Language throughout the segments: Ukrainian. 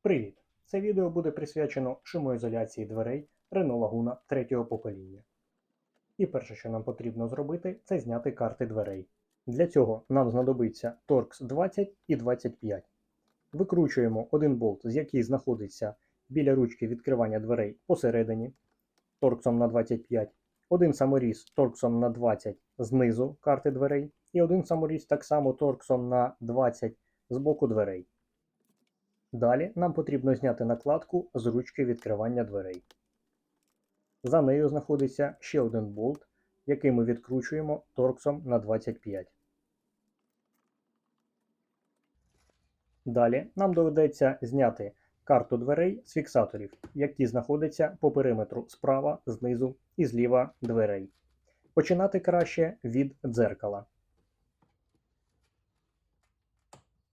Привіт! Це відео буде присвячено шумоізоляції дверей Renault Laguna 3-го покоління. І перше, що нам потрібно зробити, це зняти карти дверей. Для цього нам знадобиться Torx 20 і 25. Викручуємо один болт, з який знаходиться біля ручки відкривання дверей посередині, торксом на 25, один саморіз торксом на 20 знизу карти дверей, і один саморіз так само торксом на 20 з боку дверей. Далі нам потрібно зняти накладку з ручки відкривання дверей. За нею знаходиться ще один болт, який ми відкручуємо торксом на 25. Далі нам доведеться зняти карту дверей з фіксаторів, які знаходяться по периметру справа, знизу і зліва дверей. Починати краще від дзеркала.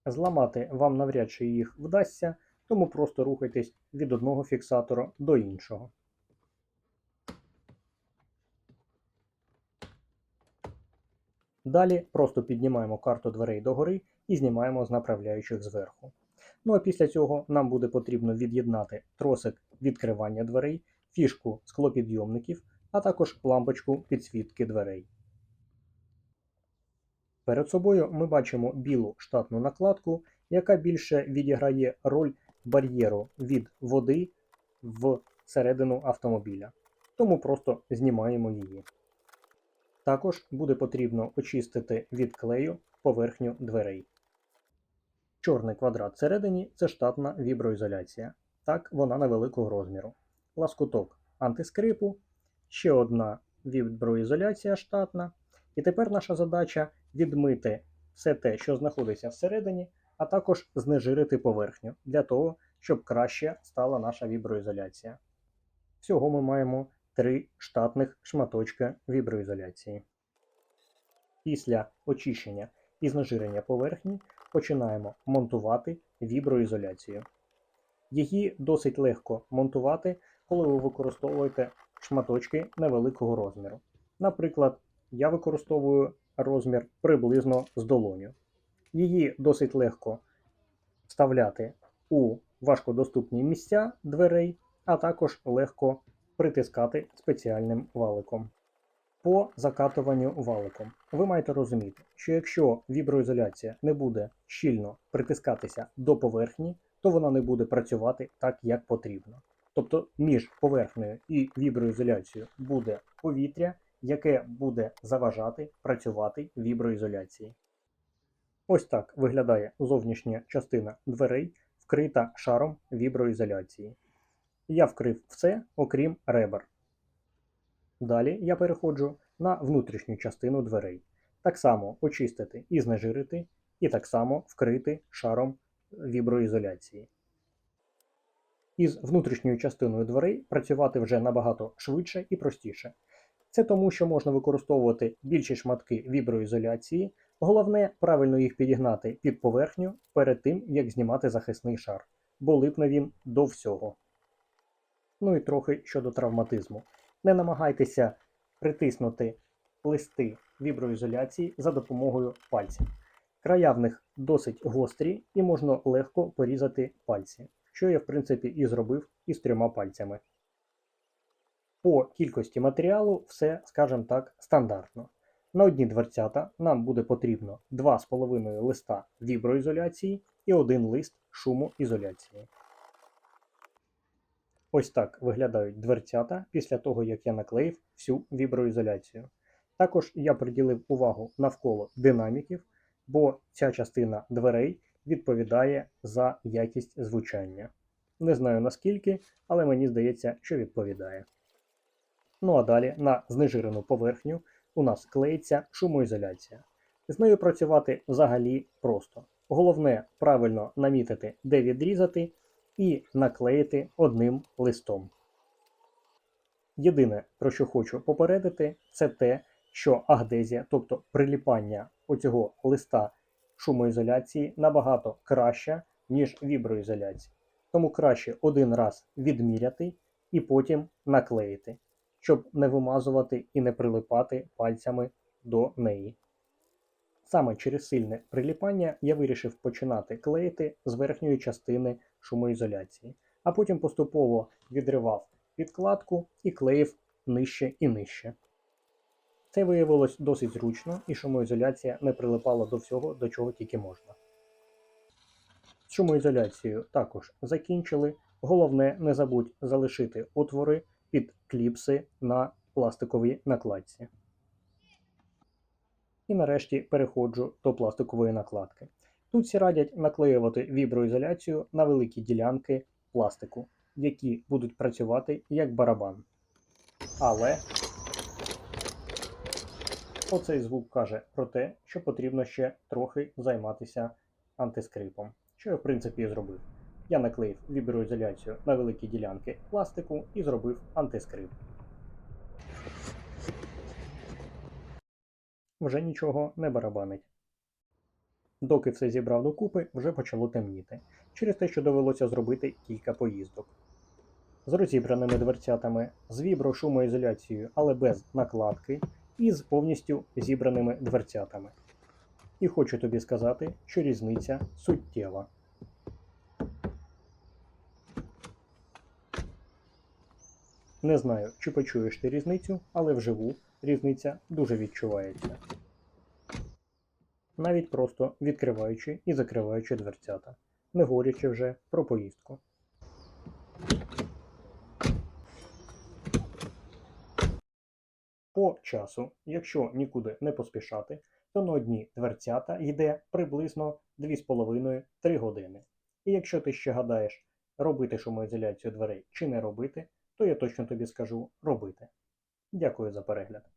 Зламати вам навряд чи їх вдасться, тому просто рухайтесь від одного фіксатора до іншого. Далі просто піднімаємо карту дверей догори і знімаємо з направляючих зверху. Ну а після цього нам буде потрібно від'єднати тросик відкривання дверей, фішку склопідйомників, а також лампочку підсвітки дверей. Перед собою ми бачимо білу штатну накладку, яка більше відіграє роль бар'єру від води в середину автомобіля. Тому просто знімаємо її. Також буде потрібно очистити від клею поверхню дверей. Чорний квадрат всередині – це штатна віброізоляція. Так, вона невеликого розміру. Ласкуток антискрипу, ще одна віброізоляція штатна. І тепер наша задача відмити все те, що знаходиться всередині, а також знежирити поверхню, для того, щоб краще стала наша віброізоляція. Всього ми маємо 3 штатних шматочка віброізоляції. Після очищення і знежирення поверхні починаємо монтувати віброізоляцію. Її досить легко монтувати, коли ви використовуєте шматочки невеликого розміру. Наприклад, я використовую розмір приблизно з долоню. Її досить легко вставляти у важкодоступні місця дверей, а також легко притискати спеціальним валиком. По закатуванню валиком. Ви маєте розуміти, що якщо віброізоляція не буде щільно притискатися до поверхні, то вона не буде працювати так, як потрібно. Тобто між поверхнею і віброізоляцією буде повітря, яке буде заважати працювати віброізоляції. Ось так виглядає зовнішня частина дверей, вкрита шаром віброізоляції. Я вкрив все, окрім ребер. Далі я переходжу на внутрішню частину дверей. Так само очистити і знежирити, і так само вкрити шаром віброізоляції. Із внутрішньою частиною дверей працювати вже набагато швидше і простіше. Це тому, що можна використовувати більші шматки віброізоляції. Головне правильно їх підігнати під поверхню перед тим, як знімати захисний шар, бо липне він до всього. Ну і трохи щодо травматизму. Не намагайтеся притиснути листи віброізоляції за допомогою пальців. Края в них досить гострі і можна легко порізати пальці, що я в принципі і зробив із 3 пальцями. По кількості матеріалу все, скажімо так, стандартно. На одні дверцята нам буде потрібно 2,5 листа віброізоляції і 1 лист шумоізоляції. Ось так виглядають дверцята після того, як я наклеїв всю віброізоляцію. Також я приділив увагу навколо динаміків, бо ця частина дверей відповідає за якість звучання. Не знаю наскільки, але мені здається, що відповідає. Ну а далі на знежирену поверхню у нас клеїться шумоізоляція. З нею працювати взагалі просто. Головне правильно намітити, де відрізати, і наклеїти одним листом. Єдине, про що хочу попередити, це те, що агдезія, тобто приліпання оцього листа шумоізоляції набагато краща, ніж віброізоляція. Тому краще один раз відміряти і потім наклеїти, щоб не вимазувати і не прилипати пальцями до неї. Саме через сильне приліпання я вирішив починати клеїти з верхньої частини шумоізоляції, а потім поступово відривав підкладку і клеїв нижче і нижче. Це виявилось досить зручно, і шумоізоляція не прилипала до всього, до чого тільки можна. З шумоізоляцією також закінчили. Головне, не забудь залишити отвори під кліпси на пластиковій накладці. І нарешті переходжу до пластикової накладки. Тут всі радять наклеювати віброізоляцію на великі ділянки пластику, які будуть працювати як барабан. Але оцей звук каже про те, що потрібно ще трохи займатися антискрипом, що я в принципі і зробив. Я наклеїв віброізоляцію на великі ділянки пластику і зробив антискрип. Вже нічого не барабанить. Доки все зібрав докупи, вже почало темніти, через те, що довелося зробити кілька поїздок. З розібраними дверцятами, з віброшумоізоляцією, але без накладки, і з повністю зібраними дверцятами. І хочу тобі сказати, що різниця суттєва. Не знаю, чи почуєш ти різницю, але вживу різниця дуже відчувається. Навіть просто відкриваючи і закриваючи дверцята, не говорячи вже про поїздку. По часу, якщо нікуди не поспішати, то на одні дверцята йде приблизно 2,5-3 години. І якщо ти ще гадаєш, робити шумоізоляцію дверей чи не робити, то я точно тобі скажу робити. Дякую за перегляд.